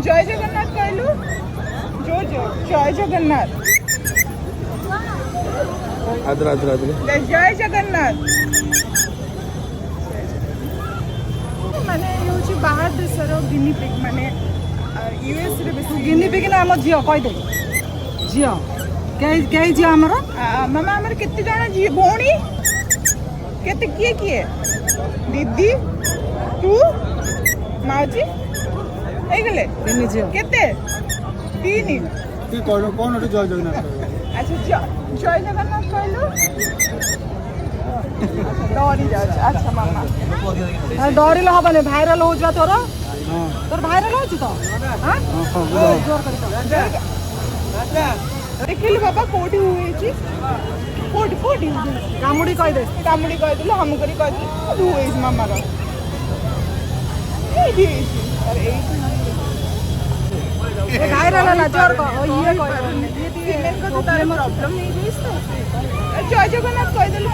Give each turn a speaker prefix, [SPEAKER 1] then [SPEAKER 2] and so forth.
[SPEAKER 1] जय जगन्नाथ कहलु जो जय जगन्नाथ
[SPEAKER 2] आदर आदर आदर
[SPEAKER 1] जय जगन्नाथ माने यूची बाहर देशर गिनी पिग माने यूएस रे बेसी
[SPEAKER 3] गिनी पिग ना हम झियो कहि दे झियो कई झियो हमर
[SPEAKER 1] मामा हमर केते जण जी भौणी केते किए दीदी तू माजी हे गेले
[SPEAKER 3] तीन झियो
[SPEAKER 1] केते तीन
[SPEAKER 2] की कोन जय जगन्नाथ
[SPEAKER 1] अच्छा जय जगन्नाथ कहलु डरी जाछ अच्छा मामा
[SPEAKER 3] डरिल हबने भाइराल हो जा तोर तोर भाइराल हो तो हां जोर कर
[SPEAKER 1] देखिलु बाबा कोठी हुई छी कोठी
[SPEAKER 3] कामुडी कहि दे
[SPEAKER 1] कामुडी कहि दिलो हम करी कहि दिलो हुई मामा रो ए अरे
[SPEAKER 3] ए भाइराल ना जोर को ये
[SPEAKER 1] सीमेंट को तो तार प्रॉब्लम नहीं है जय जगन्नाथ कहि दिलो